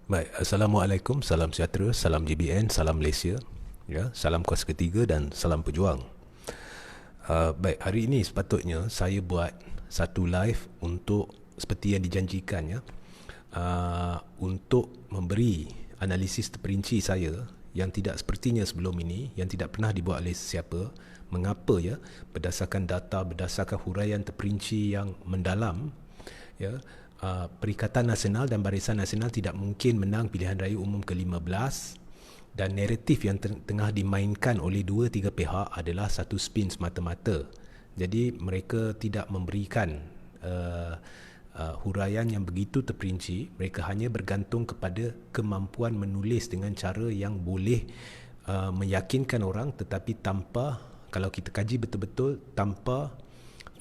Baik, Assalamualaikum, salam sejahtera, salam JBN, salam Malaysia, ya, salam kuasa ketiga dan salam pejuang. Baik, hari ini sepatutnya saya buat satu live untuk seperti yang dijanjikan, ya, untuk memberi analisis terperinci saya yang tidak sepertinya sebelum ini, yang tidak pernah dibuat oleh sesiapa. Mengapa, ya, berdasarkan data, berdasarkan huraian terperinci yang mendalam, ya, Perikatan Nasional dan Barisan Nasional tidak mungkin menang pilihan raya umum ke-15, dan naratif yang tengah dimainkan oleh 2-3 pihak adalah satu spin semata-mata. Jadi mereka tidak memberikan huraian yang begitu terperinci. Mereka hanya bergantung kepada kemampuan menulis dengan cara yang boleh meyakinkan orang, tetapi tanpa, kalau kita kaji betul-betul, tanpa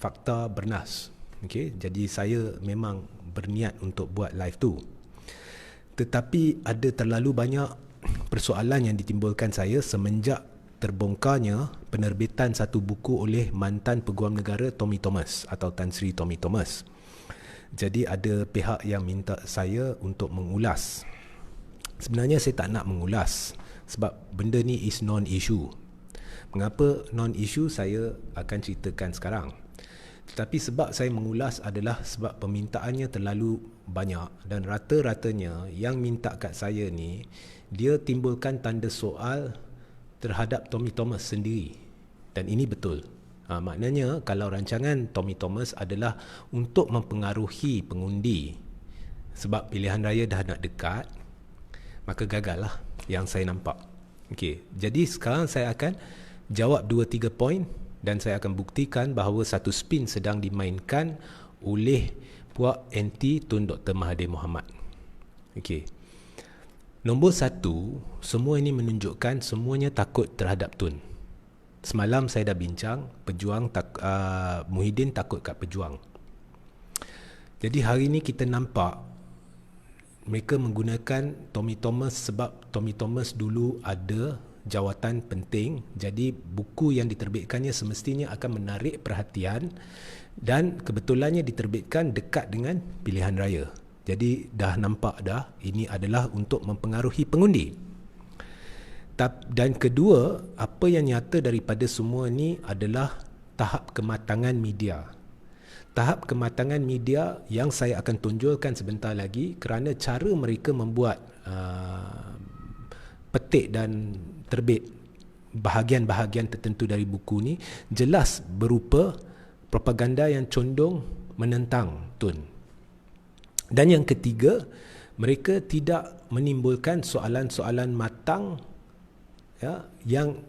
fakta bernas. Okay? Jadi saya memang berniat untuk buat live tu, tetapi ada terlalu banyak persoalan yang ditimbulkan saya semenjak terbongkarnya penerbitan satu buku oleh mantan Peguam Negara Tommy Thomas atau Tan Sri Tommy Thomas. Jadi ada pihak yang minta saya untuk mengulas. Sebenarnya saya tak nak mengulas sebab benda ni is non-issue. Mengapa non-issue, saya akan ceritakan sekarang. Tetapi sebab saya mengulas adalah sebab permintaannya terlalu banyak, dan rata-ratanya yang minta kat saya ni, dia timbulkan tanda soal terhadap Tommy Thomas sendiri. Dan ini betul. Maknanya kalau rancangan Tommy Thomas adalah untuk mempengaruhi pengundi sebab pilihan raya dah nak dekat, maka gagal lah yang saya nampak. Okey, jadi sekarang saya akan jawab 2-3 poin dan saya akan buktikan bahawa satu spin sedang dimainkan oleh puak anti Tun Dr. Mahathir Mohamad. Okey. Nombor satu, semua ini menunjukkan semuanya takut terhadap Tun. Semalam saya dah bincang, Muhyiddin takut kat pejuang. Jadi hari ini kita nampak mereka menggunakan Tommy Thomas sebab Tommy Thomas dulu ada jawatan penting. Jadi buku yang diterbitkannya semestinya akan menarik perhatian, dan kebetulannya diterbitkan dekat dengan pilihan raya. Jadi dah nampak dah ini adalah untuk mempengaruhi pengundi. Dan kedua, apa yang nyata daripada semua ni adalah tahap kematangan media. Tahap kematangan media yang saya akan tunjukkan sebentar lagi, kerana cara mereka membuat petik dan terbit bahagian-bahagian tertentu dari buku ni jelas berupa propaganda yang condong menentang Tun. Dan yang ketiga, mereka tidak menimbulkan soalan-soalan matang, ya, yang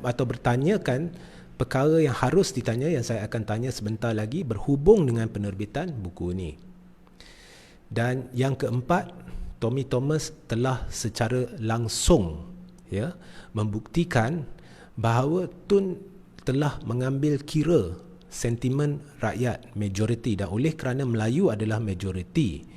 atau bertanyakan perkara yang harus ditanya, yang saya akan tanya sebentar lagi berhubung dengan penerbitan buku ini. Dan yang keempat, Tommy Thomas telah secara langsung, ya, membuktikan bahawa Tun telah mengambil kira sentimen rakyat majoriti, dan oleh kerana Melayu adalah majoriti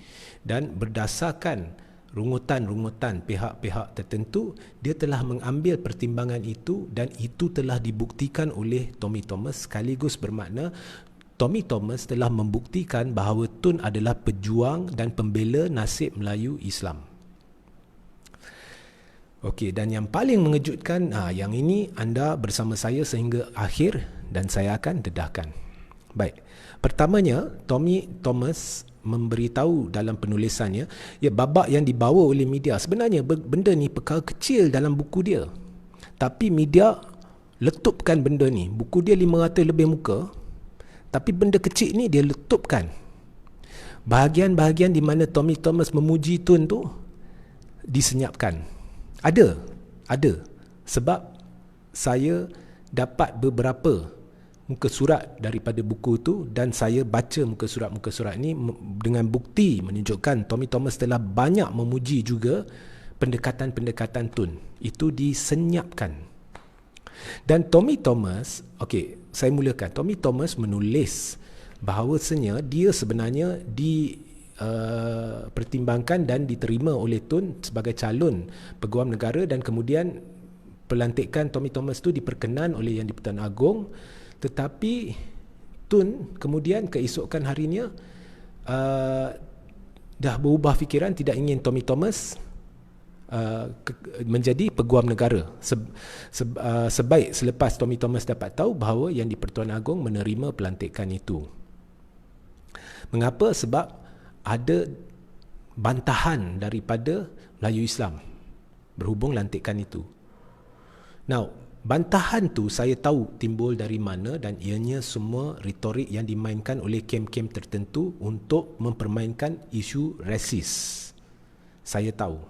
dan berdasarkan rungutan-rungutan pihak-pihak tertentu, dia telah mengambil pertimbangan itu, dan itu telah dibuktikan oleh Tommy Thomas, sekaligus bermakna Tommy Thomas telah membuktikan bahawa Tun adalah pejuang dan pembela nasib Melayu Islam. Okey, dan yang paling mengejutkan, yang ini anda bersama saya sehingga akhir dan saya akan dedahkan. Baik, pertamanya Tommy Thomas memberitahu dalam penulisannya, ya, babak yang dibawa oleh media, sebenarnya benda ni perkara kecil dalam buku dia, tapi media letupkan benda ni. Buku dia 500 lebih muka, tapi benda kecil ni dia letupkan. Bahagian-bahagian di mana Tommy Thomas memuji Tun tu disenyapkan. Ada. Sebab saya dapat beberapa muka surat daripada buku tu, dan saya baca muka surat ni dengan bukti menunjukkan Tommy Thomas telah banyak memuji juga pendekatan-pendekatan Tun. Itu disenyapkan. Dan Tommy Thomas, okey, saya mulakan. Tommy Thomas menulis bahawasanya dia sebenarnya pertimbangkan dan diterima oleh Tun sebagai calon Peguam Negara, dan kemudian pelantikan Tommy Thomas tu diperkenan oleh Yang di-Pertuan Agong. Tetapi Tun kemudian keesokan harinya dah berubah fikiran, tidak ingin Tommy Thomas menjadi peguam negara sebaik selepas Tommy Thomas dapat tahu bahawa Yang di-Pertuan Agong menerima pelantikan itu. Mengapa? Sebab ada bantahan daripada Melayu Islam berhubung lantikan itu. Now, bantahan tu saya tahu timbul dari mana, dan ianya semua retorik yang dimainkan oleh kem-kem tertentu untuk mempermainkan isu rasis. Saya tahu.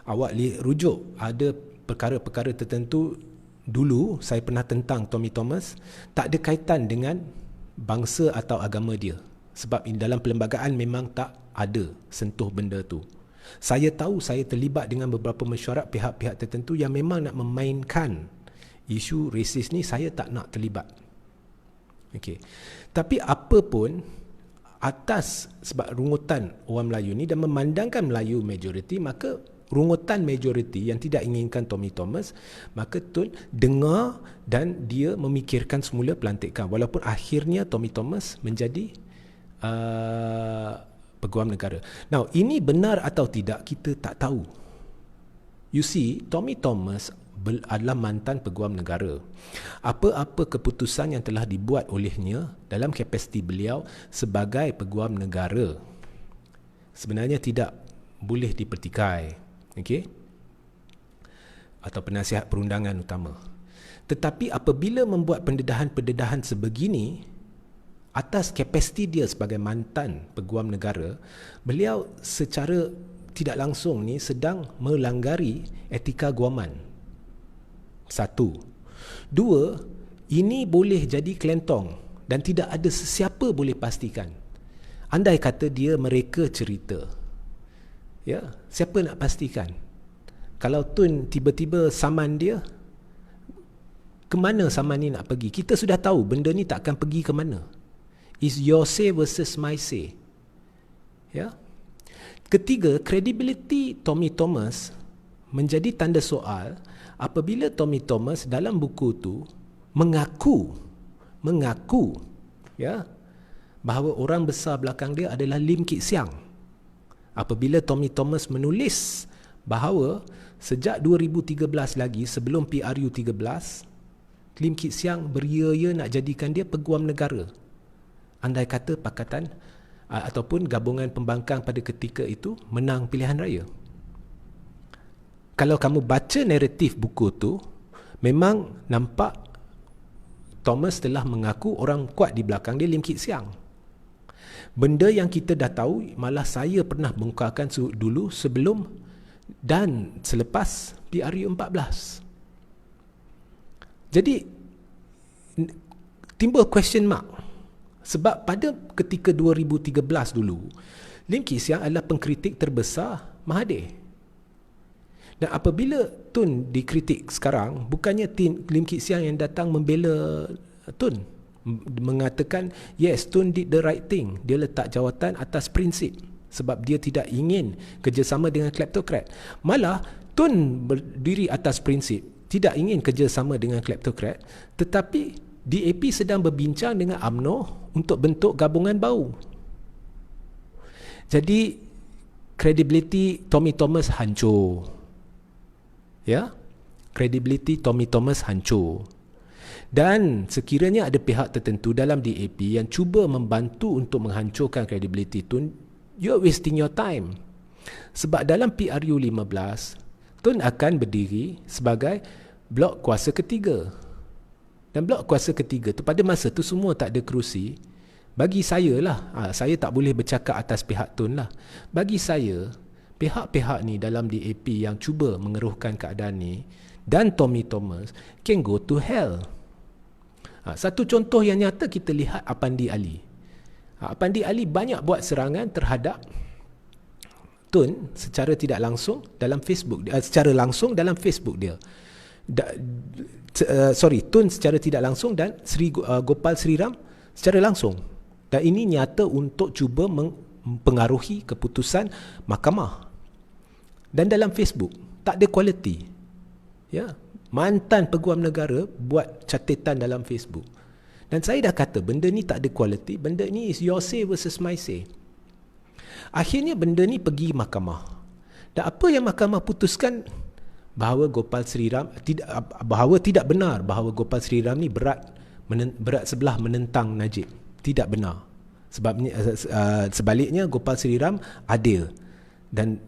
Awak rujuk ada perkara-perkara tertentu dulu saya pernah tentang Tommy Thomas, tak ada kaitan dengan bangsa atau agama dia. Sebab dalam perlembagaan memang tak ada sentuh benda tu. Saya tahu saya terlibat dengan beberapa mesyuarat pihak-pihak tertentu yang memang nak memainkan isu rasis ni, saya tak nak terlibat. Okey. Tapi apa pun, atas sebab rungutan orang Melayu ni dan memandangkan Melayu majoriti, maka rungutan majoriti yang tidak inginkan Tommy Thomas, maka Tun dengar dan dia memikirkan semula pelantikan, walaupun akhirnya Tommy Thomas menjadi peguam negara. Now, ini benar atau tidak kita tak tahu. You see, Tommy Thomas adalah mantan peguam negara. Apa-apa keputusan yang telah dibuat olehnya dalam kapasiti beliau sebagai peguam negara sebenarnya tidak boleh dipertikai. Okey? Atau penasihat perundangan utama. Tetapi apabila membuat pendedahan-pendedahan sebegini atas kapasiti dia sebagai mantan peguam negara, beliau secara tidak langsung ni sedang melanggari etika guaman. Satu. Dua, ini boleh jadi kelentong dan tidak ada sesiapa boleh pastikan. Andai kata dia mereka cerita, ya, siapa nak pastikan? Kalau Tun tiba-tiba saman dia, ke mana saman ni nak pergi? Kita sudah tahu benda ni tak akan pergi ke mana. Is your say versus my say. Ya. Ketiga, credibility Tommy Thomas menjadi tanda soal apabila Tommy Thomas dalam buku tu mengaku ya, bahawa orang besar belakang dia adalah Lim Kit Siang. Apabila Tommy Thomas menulis bahawa sejak 2013 lagi, sebelum PRU 13, Lim Kit Siang beria-ia nak jadikan dia peguam negara. Andai kata pakatan ataupun gabungan pembangkang pada ketika itu menang pilihan raya. Kalau kamu baca naratif buku tu, memang nampak Thomas telah mengaku orang kuat di belakang dia Lim Kit Siang. Benda yang kita dah tahu, malah saya pernah bongkarkan dulu sebelum dan selepas PRU 14. Jadi timbul question mark. Sebab pada ketika 2013 dulu, Lim Kit Siang adalah pengkritik terbesar Mahathir. Dan apabila Tun dikritik sekarang, bukannya Lim Kit Siang yang datang membela Tun, mengatakan yes, Tun did the right thing, dia letak jawatan atas prinsip sebab dia tidak ingin kerjasama dengan kleptokrat. Malah Tun berdiri atas prinsip, tidak ingin kerjasama dengan kleptokrat, tetapi DAP sedang berbincang dengan UMNO untuk bentuk gabungan baru. Jadi credibility Tommy Thomas hancur. Ya, credibility Tommy Thomas hancur. Dan sekiranya ada pihak tertentu dalam DAP yang cuba membantu untuk menghancurkan credibility Tun, you're wasting your time. Sebab dalam PRU 15, Tun akan berdiri sebagai blok kuasa ketiga. Dan blok kuasa ketiga tu pada masa tu semua tak ada kerusi. Bagi saya lah, saya tak boleh bercakap atas pihak Tun lah. Bagi saya, pihak-pihak ni dalam DAP yang cuba mengeruhkan keadaan ni dan Tommy Thomas can go to hell. Satu contoh yang nyata kita lihat Apandi Ali. Apandi Ali banyak buat serangan terhadap Tun secara tidak langsung dalam Facebook, secara langsung dalam Facebook dia. Tun secara tidak langsung dan Gopal Sri Ram secara langsung. Dan ini nyata untuk cuba mempengaruhi keputusan mahkamah. Dan dalam Facebook tak ada kualiti. Ya, mantan peguam negara buat catatan dalam Facebook. Dan saya dah kata benda ni tak ada kualiti, benda ni is your say versus my say. Akhirnya benda ni pergi mahkamah. Dan apa yang mahkamah putuskan? Bahawa Gopal Sri Ram bahawa tidak benar bahawa Gopal Sri Ram ni berat sebelah menentang Najib. Tidak benar. Sebabnya sebaliknya Gopal Sri Ram adil. Dan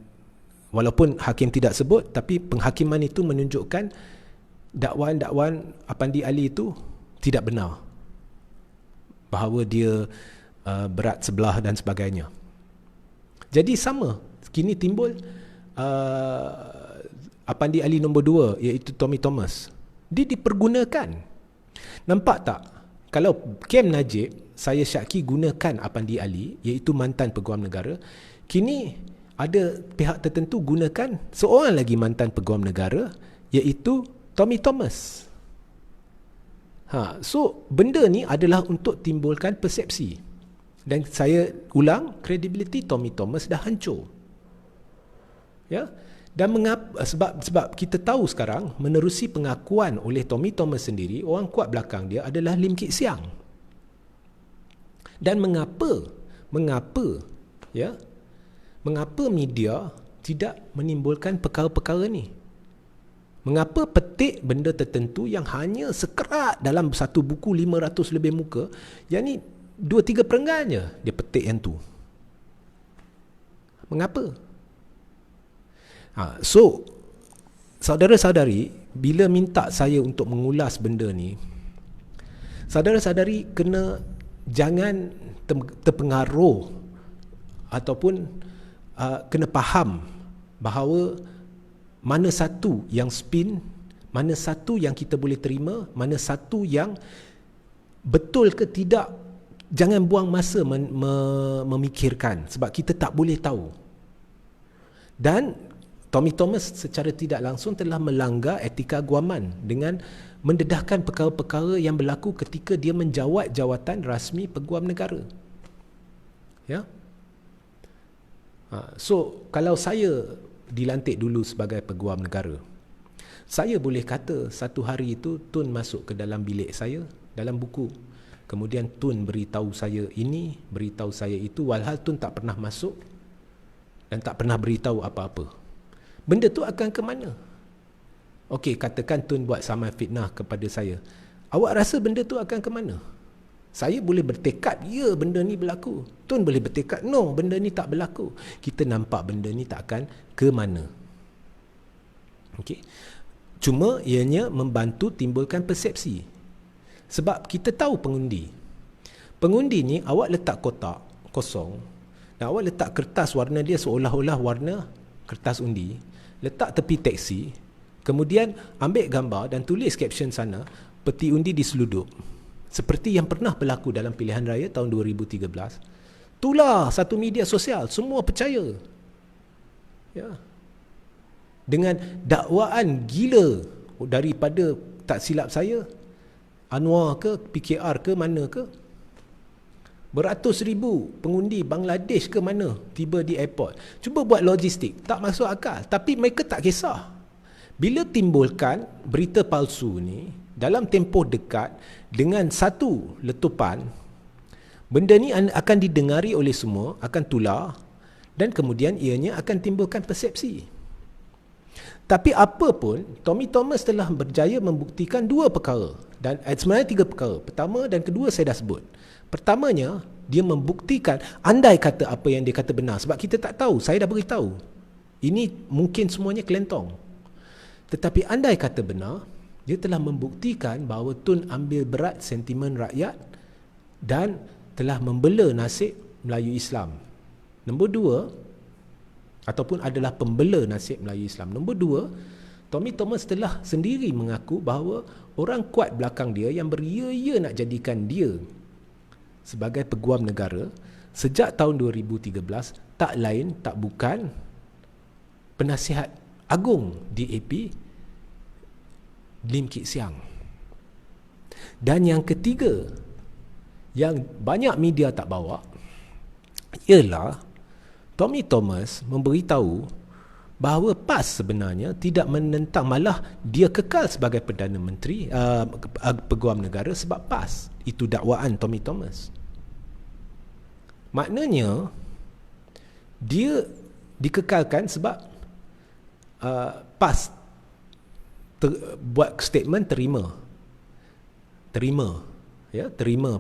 walaupun hakim tidak sebut, tapi penghakiman itu menunjukkan dakwaan-dakwaan Apandi Ali itu tidak benar. Bahawa dia berat sebelah dan sebagainya. Jadi sama, kini timbul Apandi Ali nombor 2, iaitu Tommy Thomas. Dia dipergunakan. Nampak tak? Kalau kem Najib, saya syaki gunakan Apandi Ali, iaitu mantan Peguam Negara. Kini ada pihak tertentu gunakan seorang lagi mantan Peguam Negara, iaitu Tommy Thomas. So, benda ni adalah untuk timbulkan persepsi. Dan saya ulang, kredibiliti Tommy Thomas dah hancur. Ya? Dan mengapa? Sebab kita tahu sekarang, menerusi pengakuan oleh Tommy Thomas sendiri, orang kuat belakang dia adalah Lim Kit Siang. Dan mengapa media tidak menimbulkan perkara-perkara ni? Mengapa petik benda tertentu yang hanya sekerat dalam satu buku 500 lebih muka, yang ni 2-3 perenggan je dia petik yang tu? Mengapa? So, saudara-saudari, bila minta saya untuk mengulas benda ni, saudara-saudari jangan terpengaruh ataupun kena faham bahawa mana satu yang spin, mana satu yang kita boleh terima, mana satu yang betul ke tidak. Jangan buang masa memikirkan, sebab kita tak boleh tahu. Dan Tommy Thomas secara tidak langsung telah melanggar etika guaman dengan mendedahkan perkara-perkara yang berlaku ketika dia menjawat jawatan rasmi Peguam Negara. Ya. So, kalau saya dilantik dulu sebagai Peguam Negara, saya boleh kata satu hari itu Tun masuk ke dalam bilik saya, dalam buku. Kemudian Tun beritahu saya ini, beritahu saya itu, walhal Tun tak pernah masuk dan tak pernah beritahu apa-apa. Benda tu akan ke mana? Okey, katakan Tun buat saman fitnah kepada saya. Awak rasa benda tu akan ke mana? Saya boleh bertekad, ya benda ni berlaku. Tun boleh bertekad, no benda ni tak berlaku. Kita nampak benda ni tak akan ke mana. Okey. Cuma ianya membantu timbulkan persepsi. Sebab kita tahu pengundi. Pengundi ni awak letak kotak kosong dan awak letak kertas warna dia seolah-olah warna kertas undi. Letak tepi teksi, kemudian ambil gambar dan tulis caption sana, peti undi diseluduk. Seperti yang pernah berlaku dalam pilihan raya tahun 2013. Itulah satu media sosial, semua percaya. Ya. Dengan dakwaan gila daripada, tak silap saya, Anwar ke, PKR ke, mana ke, beratus ribu pengundi Bangladesh ke mana tiba di airport. Cuba buat logistik, tak masuk akal. Tapi mereka tak kisah. Bila timbulkan berita palsu ni dalam tempoh dekat dengan satu letupan, benda ni akan didengari oleh semua, akan tular, dan kemudian ianya akan timbulkan persepsi. Tapi apa pun, Tommy Thomas telah berjaya membuktikan 2 perkara, dan sebenarnya 3 perkara. Pertama dan kedua saya dah sebut. Pertamanya, dia membuktikan, andai kata apa yang dia kata benar, sebab kita tak tahu, saya dah beritahu. Ini mungkin semuanya kelentong. Tetapi andai kata benar, dia telah membuktikan bahawa Tun ambil berat sentimen rakyat dan telah membela nasib Melayu Islam. Nombor 2, ataupun adalah pembela nasib Melayu Islam. Nombor 2, Tommy Thomas telah sendiri mengaku bahawa orang kuat belakang dia yang beria-ia nak jadikan dia sebagai Peguam Negara sejak tahun 2013 tak lain tak bukan Penasihat Agung DAP Lim Kit Siang. Dan yang ketiga yang banyak media tak bawa ialah Tommy Thomas memberitahu bahawa PAS sebenarnya tidak menentang, malah dia kekal sebagai Perdana Menteri Peguam Negara sebab PAS. Itu dakwaan Tommy Thomas. Maknanya dia dikekalkan sebab PAS buat statement terima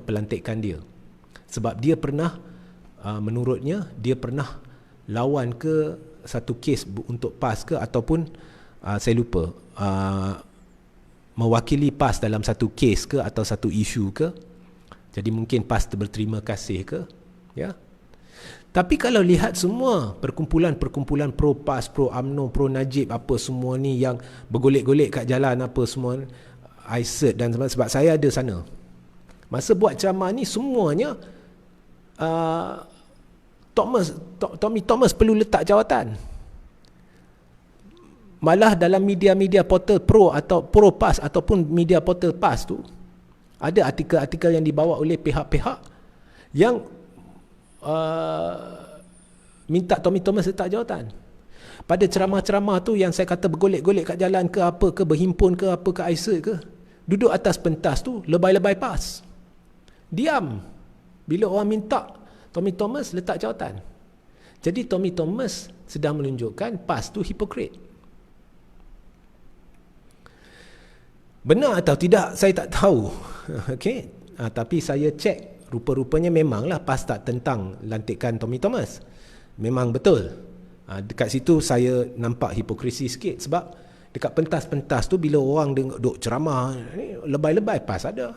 pelantikan dia, sebab dia pernah menurutnya dia pernah lawan ke satu kes untuk PAS ke, ataupun saya lupa, mewakili PAS dalam satu kes ke atau satu isu ke. Jadi mungkin PAS berterima kasih ke, ya. Tapi kalau lihat semua perkumpulan-perkumpulan pro PAS, pro UMNO, pro Najib, apa semua ni yang bergolek-golek kat jalan apa semua, ISET dan sebab saya ada sana. Masa buat ceramah ni semuanya Tommy Thomas perlu letak jawatan. Malah dalam media-media portal pro atau pro PAS ataupun media portal PAS tu, ada artikel-artikel yang dibawa oleh pihak-pihak yang minta Tommy Thomas letak jawatan. Pada ceramah-ceramah tu yang saya kata bergolek-golek kat jalan ke apa ke, berhimpun ke apa ke, ISET ke, duduk atas pentas tu lebay-lebay PAS, diam bila orang minta Tommy Thomas letak jawatan. Jadi Tommy Thomas sedang menunjukkan PAS tu hipokrit. Benar atau tidak saya tak tahu. Okey, tapi saya cek, rupa-rupanya memanglah PAS tak tentang lantikan Tommy Thomas. Memang betul. Dekat situ saya nampak hipokrisi sikit, sebab dekat pentas-pentas tu bila orang duk ceramah ni, lebay-lebay PAS ada.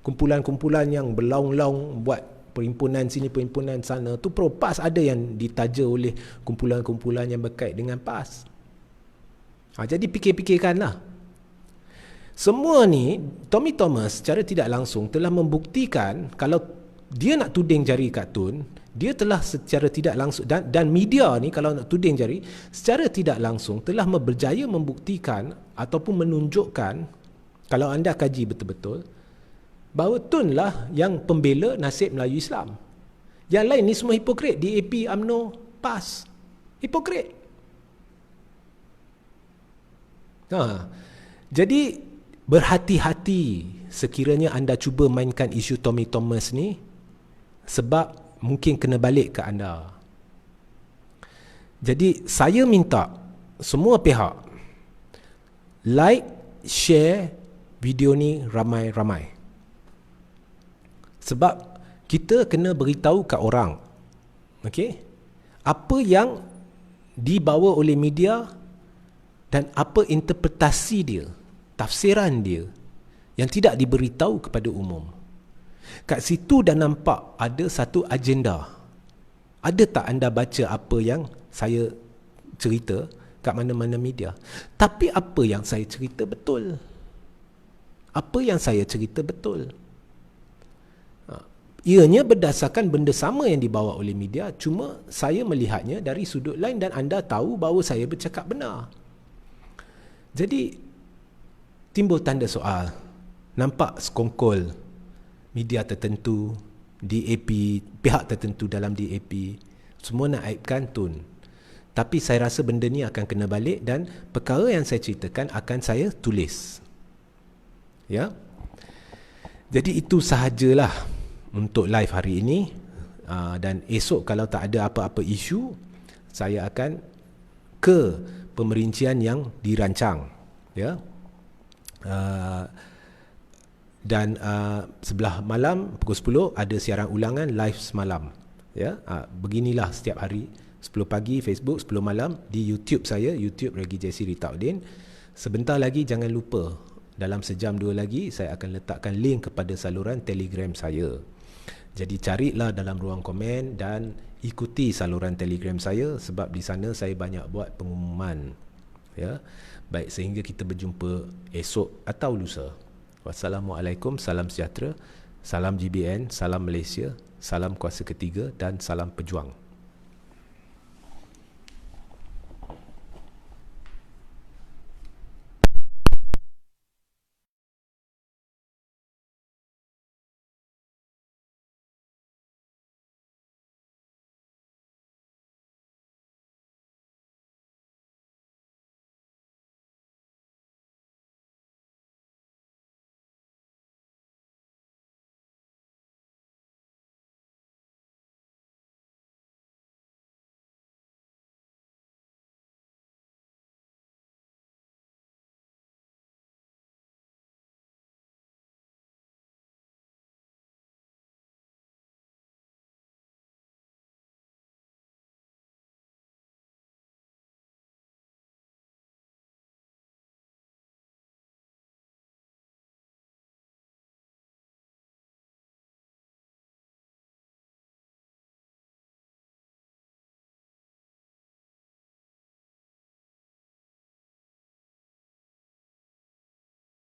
Kumpulan-kumpulan yang berlaung-laung buat perhimpunan sini, perhimpunan sana tu pro PAS, ada yang ditaja oleh kumpulan-kumpulan yang berkait dengan PAS. Jadi fikir-fikirkanlah. Semua ni Tommy Thomas secara tidak langsung telah membuktikan kalau dia nak tuding jari kat Tun, dia telah secara tidak langsung, dan media ni kalau nak tuding jari secara tidak langsung telah berjaya membuktikan ataupun menunjukkan, kalau anda kaji betul-betul, bahawa Tun lah yang pembela nasib Melayu Islam. Yang lain ni semua hipokrit. DAP, UMNO, PAS, hipokrit. Jadi berhati-hati sekiranya anda cuba mainkan isu Tommy Thomas ni, sebab mungkin kena balik ke anda. Jadi saya minta semua pihak like, share video ni ramai-ramai, sebab kita kena beritahu kat orang, okey, apa yang dibawa oleh media dan apa interpretasi dia, tafsiran dia yang tidak diberitahu kepada umum. Kat situ dah nampak ada satu agenda. Ada tak anda baca apa yang saya cerita kat mana-mana media? Tapi apa yang saya cerita betul? Apa yang saya cerita betul? Ianya berdasarkan benda sama yang dibawa oleh media, cuma saya melihatnya dari sudut lain dan anda tahu bahawa saya bercakap benar. Jadi timbul tanda soal. Nampak sekongkol media tertentu, DAP, pihak tertentu dalam DAP, semua nak aibkan Tun. Tapi saya rasa benda ni akan kena balik, dan perkara yang saya ceritakan akan saya tulis. Ya. Jadi itu sahajalah untuk live hari ini. Dan esok kalau tak ada apa-apa isu, saya akan ke pemerincian yang dirancang. Ya. Dan sebelah malam pukul 10 ada siaran ulangan live semalam, ya. Beginilah setiap hari 10 pagi Facebook, 10 malam di YouTube saya, YouTube Regi Jesse Ritaudin. Sebentar lagi jangan lupa, dalam sejam dua lagi saya akan letakkan link kepada saluran Telegram saya. Jadi carilah dalam ruang komen dan ikuti saluran Telegram saya, sebab di sana saya banyak buat pengumuman, ya. Baik, sehingga kita berjumpa esok atau lusa. Wassalamualaikum, salam sejahtera, salam GBN, salam Malaysia, salam kuasa ketiga dan salam pejuang.